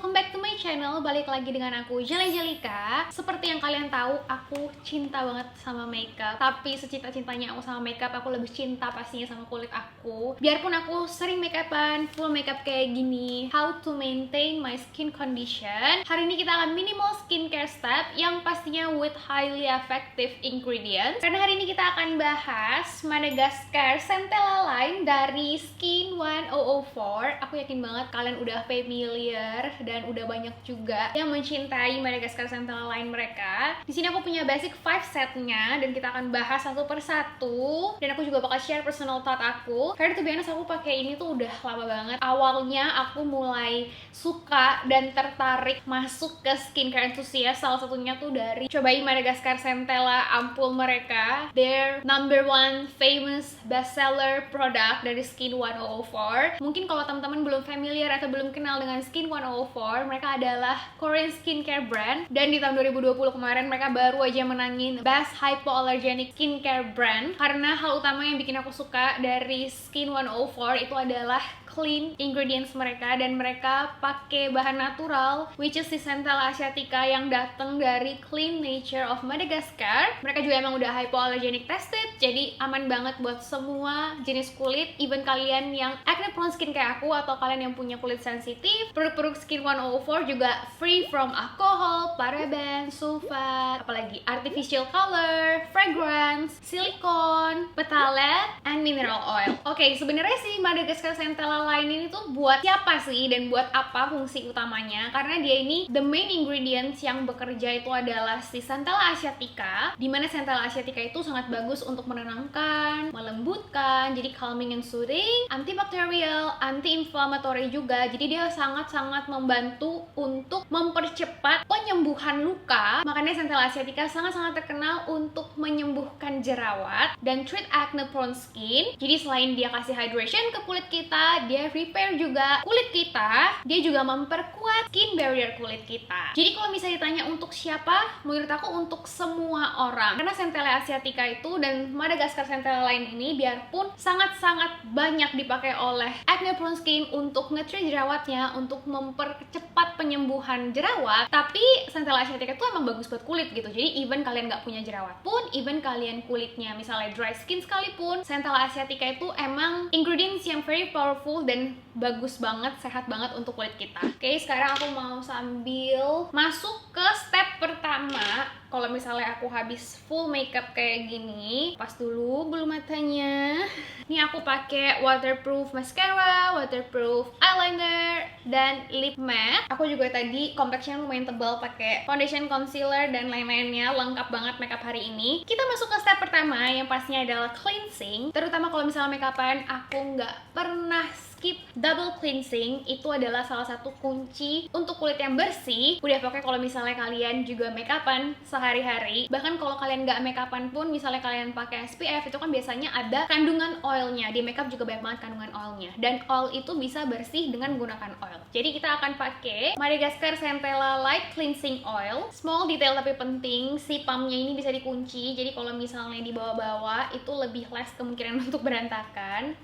welcome back to my channel. Balik lagi dengan aku Jelly-Jelika. Seperti yang kalian tahu, aku cinta banget sama makeup. Tapi secinta-cintanya aku sama makeup, aku lebih cinta pastinya sama kulit aku. Biarpun aku sering makeupan, full makeup kayak gini, how to maintain my skin condition. Hari ini kita akan minimal skincare step yang pastinya with highly effective ingredients. Karena hari ini kita akan bahas Madagascar Centella Line dari Skin 1004. Aku yakin banget kalian udah familiar dan udah banyak juga yang mencintai Madagascar Centella Line mereka. Di sini aku punya basic 5 setnya dan kita akan bahas satu persatu. Dan aku juga bakal share personal thought aku. Karena tuh biasanya aku pakai ini tuh udah lama banget. Awalnya aku mulai suka dan tertarik masuk ke skincare enthusiast. Salah satunya tuh dari cobain Madagascar Centella ampul mereka. Their number one famous bestseller product dari Skin 1004. Mungkin kalau teman-teman belum familiar atau belum kenal dengan Skin 104, mereka adalah Korean skincare brand, dan di tahun 2020 kemarin mereka baru aja menangin Best Hypoallergenic Skincare Brand. Karena hal utama yang bikin aku suka dari Skin 104 itu adalah clean ingredients mereka, dan mereka pakai bahan natural which is si Centella asiatica yang datang dari clean nature of Madagascar. Mereka juga emang udah hypoallergenic tested, jadi aman banget buat semua jenis kulit, even kalian yang acne prone skin kayak aku atau kalian yang punya kulit sensitif. Produk-produk Skin 104 juga free from alcohol, paraben, sulfat, apalagi artificial color, fragrance, silicone, phthalate, and mineral oil. Oke, sebenarnya sih Madagascar Centella Line ini tuh buat siapa sih dan buat apa fungsi utamanya? Karena dia ini the main ingredients yang bekerja itu adalah si Centella asiatica, dimana Centella asiatica itu sangat bagus untuk menenangkan, melembutkan, jadi calming and soothing, antibakterial, anti-inflammatory juga. Jadi dia sangat-sangat membantu untuk mempercepat penyembuhan luka. Makanya Centella asiatica sangat-sangat terkenal untuk menyembuhkan jerawat dan treat acne prone skin. Jadi selain dia kasih hydration ke kulit kita, dia repair juga kulit kita, dia juga memperkuat skin barrier kulit kita. Jadi kalau misalnya ditanya untuk siapa, menurut aku untuk semua orang. Karena Centella asiatica itu dan Madagascar Centella Line ini biarpun sangat-sangat banyak dipakai oleh acne prone skin untuk nge-treat jerawatnya, untuk mempercepat penyembuhan jerawat, tapi Centella asiatica itu emang bagus buat kulit gitu. Jadi even kalian nggak punya jerawat pun, even kalian kulitnya misalnya dry skin sekalipun, Centella asiatica itu emang ingredients yang very powerful dan bagus banget, sehat banget untuk kulit kita. Oke, sekarang aku mau sambil masuk ke step pertama. Kalau misalnya aku habis full makeup kayak gini, pas dulu bulu matanya. Ini aku pakai waterproof mascara, waterproof eyeliner, dan lip matte. Aku juga tadi complexion lumayan tebal pakai foundation, concealer, dan lain-lainnya. Lengkap banget makeup hari ini. Kita masuk ke step pertama yang pastinya adalah cleansing. Terutama kalau misalnya makeupan, aku nggak pernah skip double cleansing. Itu adalah salah satu kunci untuk kulit yang bersih. Udah pokoknya kalau misalnya kalian juga makeupan sehari-hari, bahkan kalau kalian nggak makeupan pun, misalnya kalian pakai SPF, itu kan biasanya ada kandungan oilnya. Di makeup juga banyak banget kandungan oilnya, dan oil itu bisa bersih dengan menggunakan oil. Jadi kita akan pakai Madagascar Centella Light Cleansing Oil. Small detail tapi penting, si pumpnya ini bisa dikunci, jadi kalau misalnya dibawa-bawa itu lebih less kemungkinan untuk berantakan.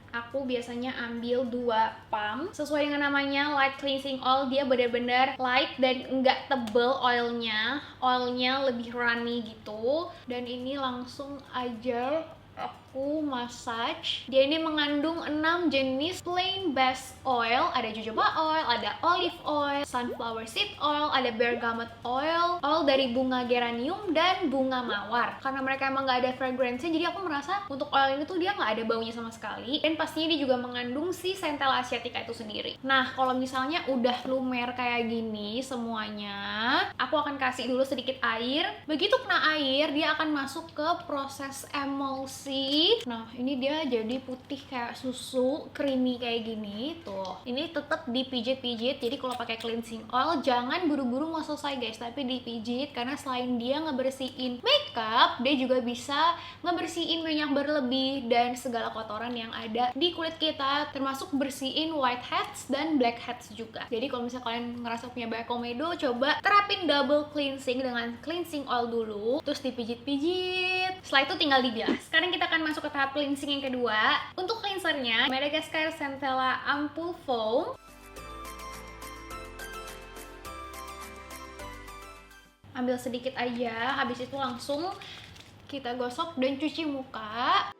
Aku biasanya ambil 2 pump. Sesuai dengan namanya light cleansing oil, dia benar-benar light dan enggak tebel oilnya. Oilnya lebih runny gitu. Dan ini langsung aja aku massage. Dia ini mengandung 6 jenis plain base oil. Ada jojoba oil, ada olive oil, sunflower seed oil, ada bergamot oil, oil dari bunga geranium dan bunga mawar. Karena mereka emang nggak ada fragrance-nya, jadi aku merasa untuk oil ini tuh dia nggak ada baunya sama sekali. Dan pastinya dia juga mengandung si Centella asiatica itu sendiri. Nah, kalau misalnya udah lumer kayak gini semuanya, aku akan kasih dulu sedikit air. Begitu kena air, dia akan masuk ke proses emulsi. Nah, ini dia jadi putih kayak susu, creamy kayak gini. Tuh, ini tetap dipijit-pijit. Jadi kalau pakai cleansing oil, jangan buru-buru mau selesai guys, tapi dipijit. Karena selain dia ngebersihin makeup, dia juga bisa ngebersihin minyak berlebih dan segala kotoran yang ada di kulit kita, termasuk bersihin whiteheads dan blackheads juga. Jadi kalau misalnya kalian ngerasa punya banyak komedo, coba terapin double cleansing dengan cleansing oil dulu, terus dipijit-pijit. Setelah itu tinggal dibilas. Sekarang kita akan masuk ke tahap cleansing yang kedua. Untuk cleansernya, Madagascar Centella Ampoule Foam. ambil sedikit aja, habis itu langsung kita gosok dan cuci muka.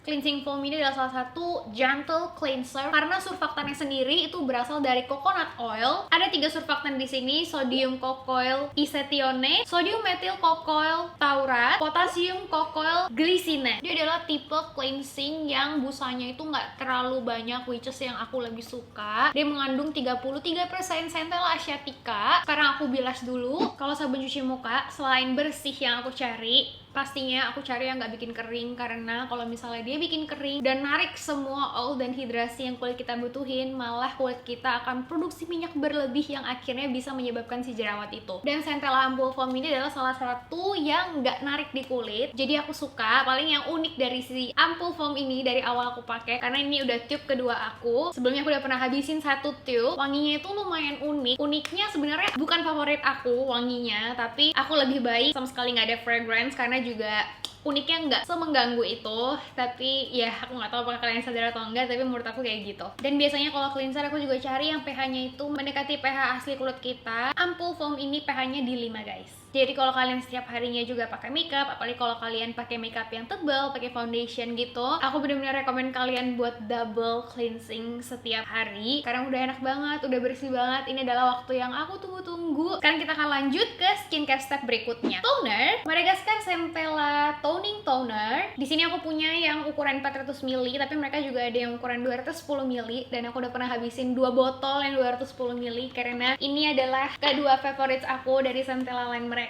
Cleansing foam ini adalah salah satu gentle cleanser karena surfaktannya sendiri itu berasal dari coconut oil. Ada 3 surfaktan di sini: sodium cocoyl isetione, sodium methyl cocoyl taurat, potassium cocoyl glycine. Dia adalah tipe cleansing yang busanya itu nggak terlalu banyak, which is yang aku lebih suka. Dia mengandung 33% centella asiatica. Sekarang aku bilas dulu. Kalau sabun cuci muka, selain bersih yang aku cari, pastinya aku cari yang nggak bikin kering, karena kalau misalnya dia bikin kering dan narik semua oil dan hidrasi yang kulit kita butuhin, malah kulit kita akan produksi minyak berlebih yang akhirnya bisa menyebabkan si jerawat itu. Dan centella ampoule foam ini adalah salah satu yang nggak narik di kulit, jadi aku suka. Paling yang unik dari si ampoule foam ini dari awal aku pakai, karena ini udah tube kedua aku. Sebelumnya aku udah pernah habisin 1 tube. Wanginya itu lumayan unik. Uniknya sebenarnya bukan favorit aku wanginya, tapi aku lebih baik sama sekali nggak ada fragrance, karena juga uniknya nggak semengganggu itu. Tapi ya aku nggak tahu apakah kalian sadar atau enggak, tapi menurut aku kayak gitu. Dan biasanya kalau cleanser aku juga cari yang pH-nya itu mendekati pH asli kulit kita. Ampoule foam ini pH-nya di 5 guys. Jadi kalau kalian setiap harinya juga pakai makeup, apalagi kalau kalian pakai makeup yang tebal, pakai foundation gitu, aku benar-benar rekomen kalian buat double cleansing setiap hari, karena udah enak banget, udah bersih banget. Ini adalah waktu yang aku tunggu-tunggu. Sekarang kita akan lanjut ke skincare step berikutnya. Toner, Madagascar Centella Toning Toner. Di sini aku punya yang ukuran 400 ml, tapi mereka juga ada yang ukuran 210 ml, dan aku udah pernah habisin 2 botol yang 210 ml karena ini adalah kedua favorites aku dari Centella line mereka.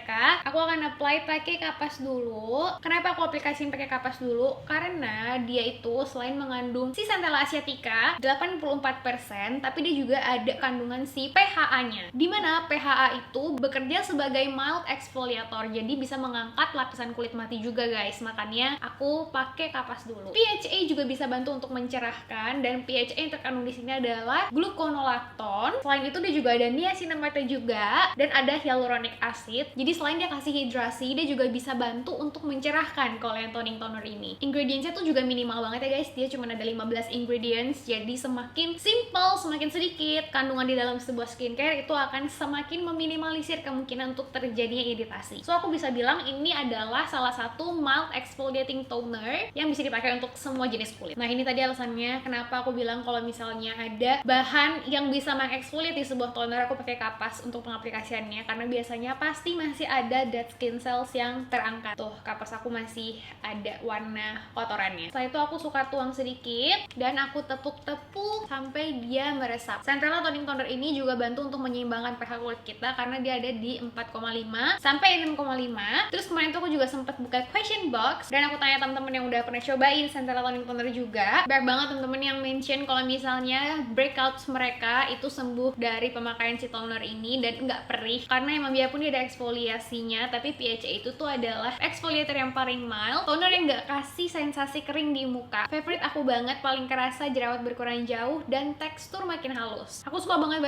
Aku akan apply pakai kapas dulu. Kenapa aku aplikasiin pakai kapas dulu? Karena dia itu selain mengandung si Centella asiatica 84%, tapi dia juga ada kandungan si PHA-nya. Dimana PHA itu bekerja sebagai mild exfoliator, jadi bisa mengangkat lapisan kulit mati juga guys. Makanya aku pakai kapas dulu. PHA juga bisa bantu untuk mencerahkan, dan PHA yang terkandung di sini adalah gluconolactone. Selain itu dia juga ada niacinamide juga, dan ada hyaluronic acid. Jadi selain dia kasih hidrasi, dia juga bisa bantu untuk mencerahkan kalau yang toning toner ini. Ingredientsnya tuh juga minimal banget ya guys. Dia cuma ada 15 ingredients. Jadi semakin simple, semakin sedikit kandungan di dalam sebuah skincare, itu akan semakin meminimalisir kemungkinan untuk terjadinya iritasi. So aku bisa bilang ini adalah salah satu mild exfoliating toner yang bisa dipakai untuk semua jenis kulit. Nah ini tadi alasannya kenapa aku bilang kalau misalnya ada bahan yang bisa mengeksfoliate di sebuah toner, aku pakai kapas untuk pengaplikasiannya, karena biasanya pasti masih ada dead skin cells yang terangkat. Tuh, kapas aku masih ada warna kotorannya. Setelah itu aku suka tuang sedikit dan aku tepuk-tepuk sampai dia meresap. Centella Toning Toner ini juga bantu untuk menyeimbangkan pH kulit kita, karena dia ada di 4,5 sampai 6,5. Terus kemarin tuh aku juga sempat buka question box dan aku tanya teman-teman yang udah pernah cobain Centella Toning Toner juga. Banyak banget teman-teman yang mention kalau misalnya breakouts mereka itu sembuh dari pemakaian si toner ini dan nggak perih, karena emang biarpun dia ada eksfoliasinya, tapi PHA itu tuh adalah exfoliator yang paling mild, toner yang nggak kasih sensasi kering di muka. Favorite aku banget, paling kerasa jerawat berkurang jauh dan tekstur makin halus. Aku suka banget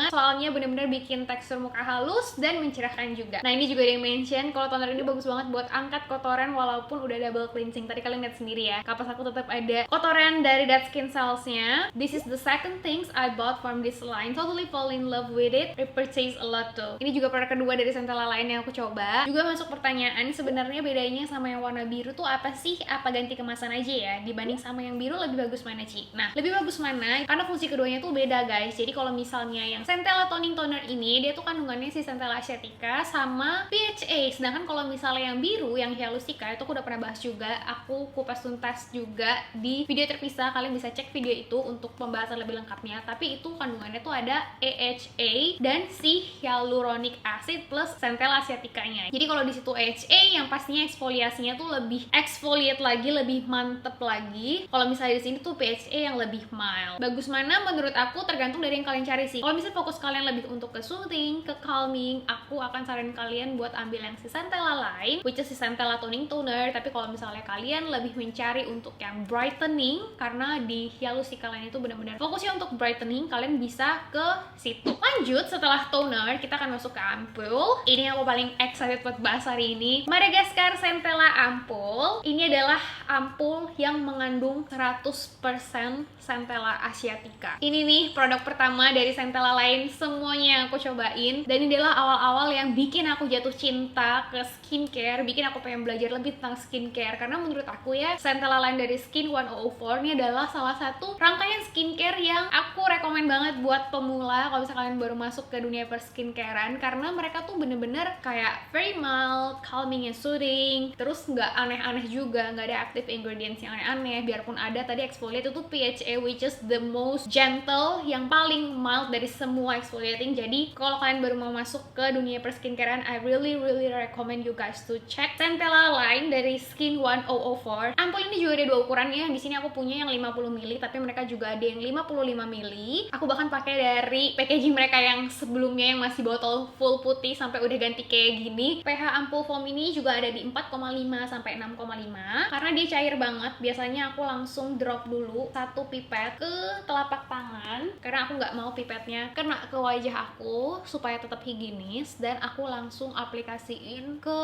soalnya bener-bener bikin tekstur muka halus dan mencerahkan juga. Nah ini juga ada yang mention kalau toner ini bagus banget buat angkat kotoran walaupun udah double cleansing. Tadi kalian lihat sendiri ya, kapas aku tetap ada kotoran dari dead skin cells-nya. This is the second things I bought from this line. Totally fall in love with it. Repurchase a lot too. Ini juga produk kedua dari Centella lain yang aku coba. Juga masuk pertanyaan, sebenarnya bedanya sama yang warna biru tuh apa sih? Apa ganti kemasan aja ya? Dibanding sama yang biru lebih bagus mana, Ci? Nah, lebih bagus mana? Karena fungsi keduanya tuh beda, guys. Jadi kalau misalnya yang Centella Toning Toner ini, dia tuh kandungannya si Centella asiatica sama PHA. Sedangkan kalau misalnya yang biru, yang Hyaluronic itu aku udah pernah bahas juga. Aku kupas tuntas juga di video terpisah. Kalian bisa cek video itu untuk pembahasan lebih lengkapnya. Tapi itu kandungannya tuh ada AHA dan si hyaluronic acid plus Centella asiatica-nya. Jadi kalau di situ AHA yang pastinya eksfoliasinya tuh lebih exfoliate lagi, lebih mantep lagi. Kalau misalnya di sini tuh PHA yang lebih mild. Bagus mana menurut aku tergantung dari yang kalian cari sih. Kalau misalnya fokus kalian lebih untuk ke soothing, ke calming, aku akan saranin kalian buat ambil yang si Centella lain, which is si Centella Toning Toner. Tapi kalau misalnya kalian lebih mencari untuk yang brightening, karena di Hyaluronic kalian itu benar-benar fokusnya untuk brightening, kalian bisa ke situ. Lanjut, setelah toner kita akan masuk ke ampoule. Ini yang aku paling excited buat bahas hari ini. Madagascar Centella Ampul. Ini adalah ampul yang mengandung 100% Centella asiatica. Ini nih produk pertama dari Centella lain semuanya yang aku cobain. Dan ini adalah awal-awal yang bikin aku jatuh cinta ke skincare, bikin aku pengen belajar lebih tentang skincare. Karena menurut aku ya, Centella line dari Skin 104 ini adalah salah satu rangkaian skincare yang aku rekomen banget buat pemula kalau misalnya kalian baru masuk ke dunia perskincarean, karena mereka tuh bener-bener kayak very mild, calming and soothing, terus nggak aneh-aneh juga, nggak ada active ingredients yang aneh-aneh. Biarpun ada tadi exfoliate itu PHA, which is the most gentle, yang paling mild dari semua exfoliating. Jadi kalau kalian baru mau masuk ke dunia perskincarean, I really recommend you guys to check Centella line dari Skin 1004. Ampul ini juga ada 2 ukurannya. Di sini aku punya yang 50 ml, tapi mereka juga ada yang 55 ml. Aku bahkan pakai dari packaging mereka yang sebelumnya yang masih botol full putih sampai udah ganti kayak gini. pH ampul foam ini juga ada di 4,5 sampai 6,5 karena dia cair banget. Biasanya aku langsung drop dulu 1 pipet ke telapak tangan karena aku nggak mau pipetnya kena ke wajah aku supaya tetap higienis, dan aku langsung aplikasiin ke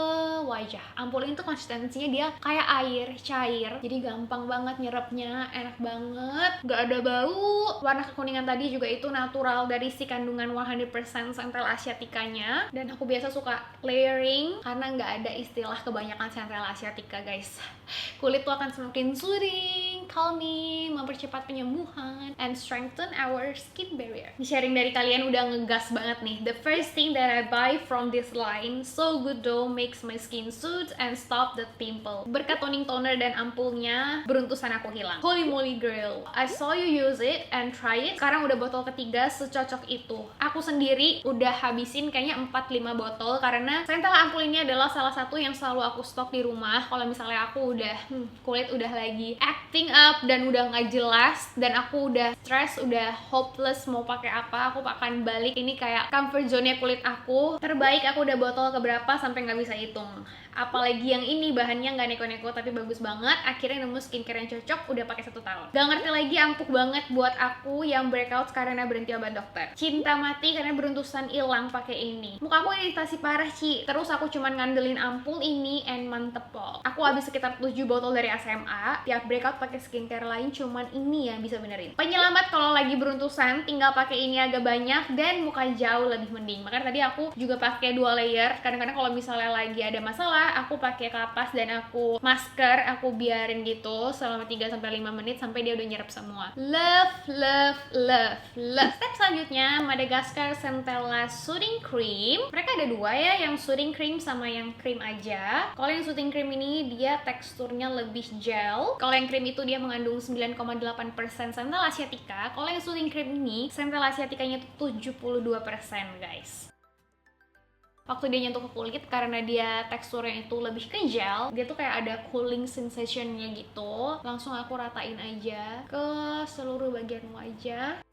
wajah. Ampul ini tuh konsistensinya dia kayak air cair, jadi gampang banget nyerapnya, enak banget, nggak ada bau. Warna kekuningan tadi juga itu natural dari si kandungan 100% Centella asiaticanya, dan aku biasa suka layering karena nggak ada istilah kebanyakan Centella asiatica guys. Kulit tuh akan semakin soothing, calming, mempercepat penyembuhan, and strengthen our skin barrier. Di sharing dari kalian udah ngegas banget nih. The first thing that I buy from this line, so good though, makes my skin soothe and stop the pimple. Berkat toning toner dan ampulnya, beruntusan aku hilang. Holy moly girl, I saw you use it and try it. Sekarang udah botol ketiga, secocok itu. Aku sendiri udah habisin kayaknya 4-5 botol karena Centella ampul ini adalah salah satu yang selalu aku stok di rumah. Kalau misalnya aku udah kulit udah lagi acting up dan udah nggak jelas, dan aku udah stress, udah hopeless mau pakai apa, aku akan balik. Ini kayak comfort zone-nya kulit aku. Terbaik aku udah botol keberapa sampai nggak bisa hitung. Apalagi yang ini bahannya nggak neko-neko tapi bagus banget. Akhirnya nemu skincare yang cocok, udah pakai 1 tahun. Gak ngerti lagi, ampuh banget buat aku yang breakout karena berhenti obat dokter. Cinta mati karena beruntusan hilang pakai ini. Muka aku iritasi parah Ci. Terus aku cuman ngandelin ampul ini and mantepol. Aku habis sekitar 7 botol dari SMA. Tiap breakout pakai skincare lain, cuman ini yang bisa benerin. Penyelamat kalau lagi beruntusan, tinggal pakai ini agak banyak dan muka jauh lebih mending. Makanya tadi aku juga pakai 2 layer. Kadang-kadang kalau misalnya lagi ada masalah, aku pakai kapas dan aku masker, aku biarin gitu selama 3-5 menit sampai dia udah nyerap semua. Love. Step selanjutnya, Madagascar Centella Soothing Cream. Mereka ada 2 ya, yang soothing cream sama yang cream aja. Kalau yang soothing cream ini dia teksturnya lebih gel. Kalau yang cream itu dia mengandung 9,8% Centella asiatica. Kalau yang soothing cream ini Centella asiaticanya itu 72% guys. Waktu dia nyentuh ke kulit, karena dia teksturnya itu lebih ke gel, dia tuh kayak ada cooling sensation-nya gitu. Langsung aku ratain aja ke seluruh bagian wajah.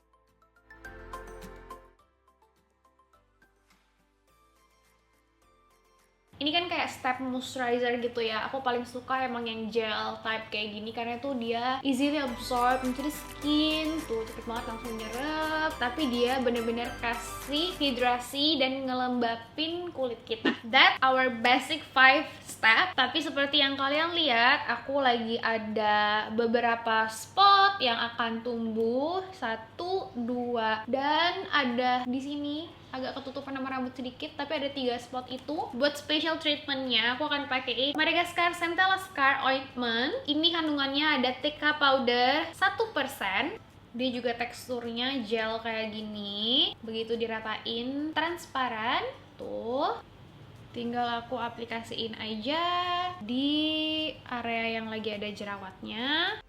Ini kan kayak step moisturizer gitu ya. Aku paling suka emang yang gel type kayak gini karena tuh dia easily absorb into the skin. Tuh cepet banget langsung nyerap. Tapi dia bener-bener kasih hidrasi dan ngelembapin kulit kita. That our basic 5 step. Tapi seperti yang kalian lihat, aku lagi ada beberapa spot yang akan tumbuh. 1, 2, dan ada di sini agak ketutupan sama rambut sedikit, tapi ada 3 spot itu. Buat special treatmentnya, aku akan pakai Madagascar Centella Scar Ointment. Ini kandungannya ada TK powder 1%. Dia juga teksturnya gel kayak gini. Begitu diratain, transparan. Tuh. Tinggal aku aplikasiin aja di area yang lagi ada jerawatnya.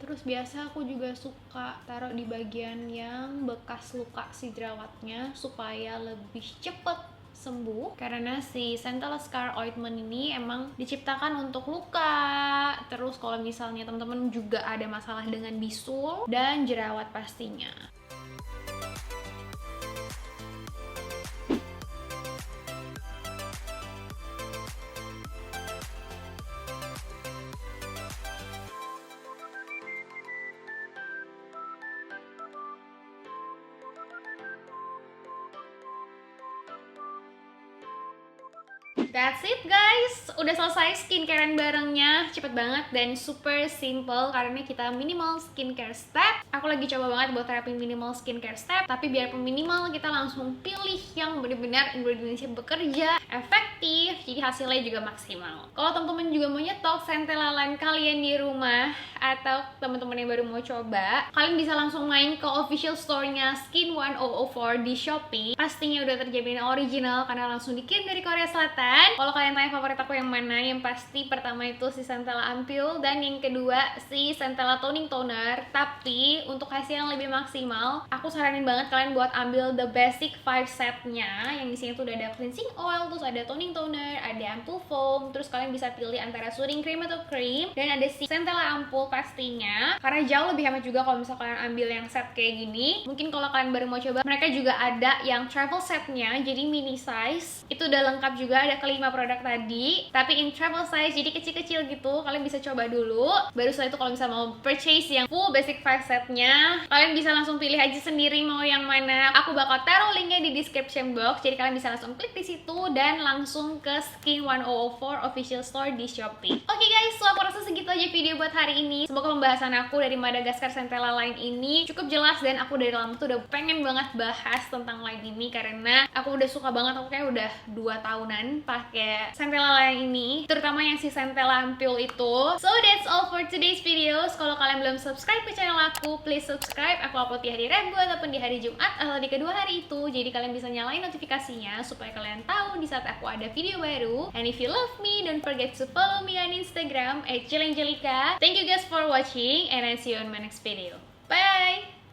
Terus biasa aku juga suka taruh di bagian yang bekas luka si jerawatnya supaya lebih cepet sembuh, karena si Centella Scar Ointment ini emang diciptakan untuk luka. Terus kalau misalnya teman-teman juga ada masalah dengan bisul dan jerawat pastinya. That's it guys, udah selesai skincarean barengnya, cepet banget dan super simple karena kita minimal skincare step. Aku lagi coba banget buat terapin minimal skincare step, tapi biarpun minimal kita langsung pilih yang benar-benar ingredientsnya bekerja, efektif, jadi hasilnya juga maksimal. Kalau teman-teman juga mau nyetok centella line kalian di rumah atau teman-teman yang baru mau coba, kalian bisa langsung main ke official store-nya Skin 1004 di Shopee. Pastinya udah terjamin original karena langsung dikirim dari Korea Selatan. Kalau kalian tanya favorit aku yang mana, yang pasti pertama itu si Centella Ampoule dan yang kedua si Centella Toning Toner. Tapi untuk hasil yang lebih maksimal, aku saranin banget kalian buat ambil the basic 5 setnya, yang di sini tuh udah ada cleansing oil, terus ada toning toner, ada ampoule foam, terus kalian bisa pilih antara soothing cream atau cream, dan ada si Centella Ampoule pastinya, karena jauh lebih hemat juga kalau misalnya kalian ambil yang set kayak gini. Mungkin kalau kalian baru mau coba, mereka juga ada yang travel setnya, jadi mini size, itu udah lengkap juga, ada kelima produk tadi, tapi in travel size, jadi kecil-kecil gitu. Kalian bisa coba dulu, baru setelah itu kalau misalnya mau purchase yang full basic 5 setnya, kalian bisa langsung pilih aja sendiri mau yang mana. Aku bakal taruh linknya di description box, jadi kalian bisa langsung klik di situ dan langsung ke Skin 1004 official store di Shopee. Oke guys, so aku rasa segitu aja video buat hari ini. Semoga pembahasan aku dari Madagascar Centella Line ini cukup jelas, dan aku dari lama tuh udah pengen banget bahas tentang line ini karena aku udah suka banget. Aku kayak udah 2 tahunan pakai Centella Line ini, terutama yang si Centella Ampoule itu. So that's all for today's videos. Kalau kalian belum subscribe ke channel aku, please subscribe. Aku upload di hari Rabu ataupun di hari Jumat atau di kedua hari itu, jadi kalian bisa nyalain notifikasinya supaya kalian tahu di saat aku ada video baru. And if you love me, don't forget to follow me on Instagram @JelenJelika. Thank you guys for watching and I'll see you on my next video. Bye!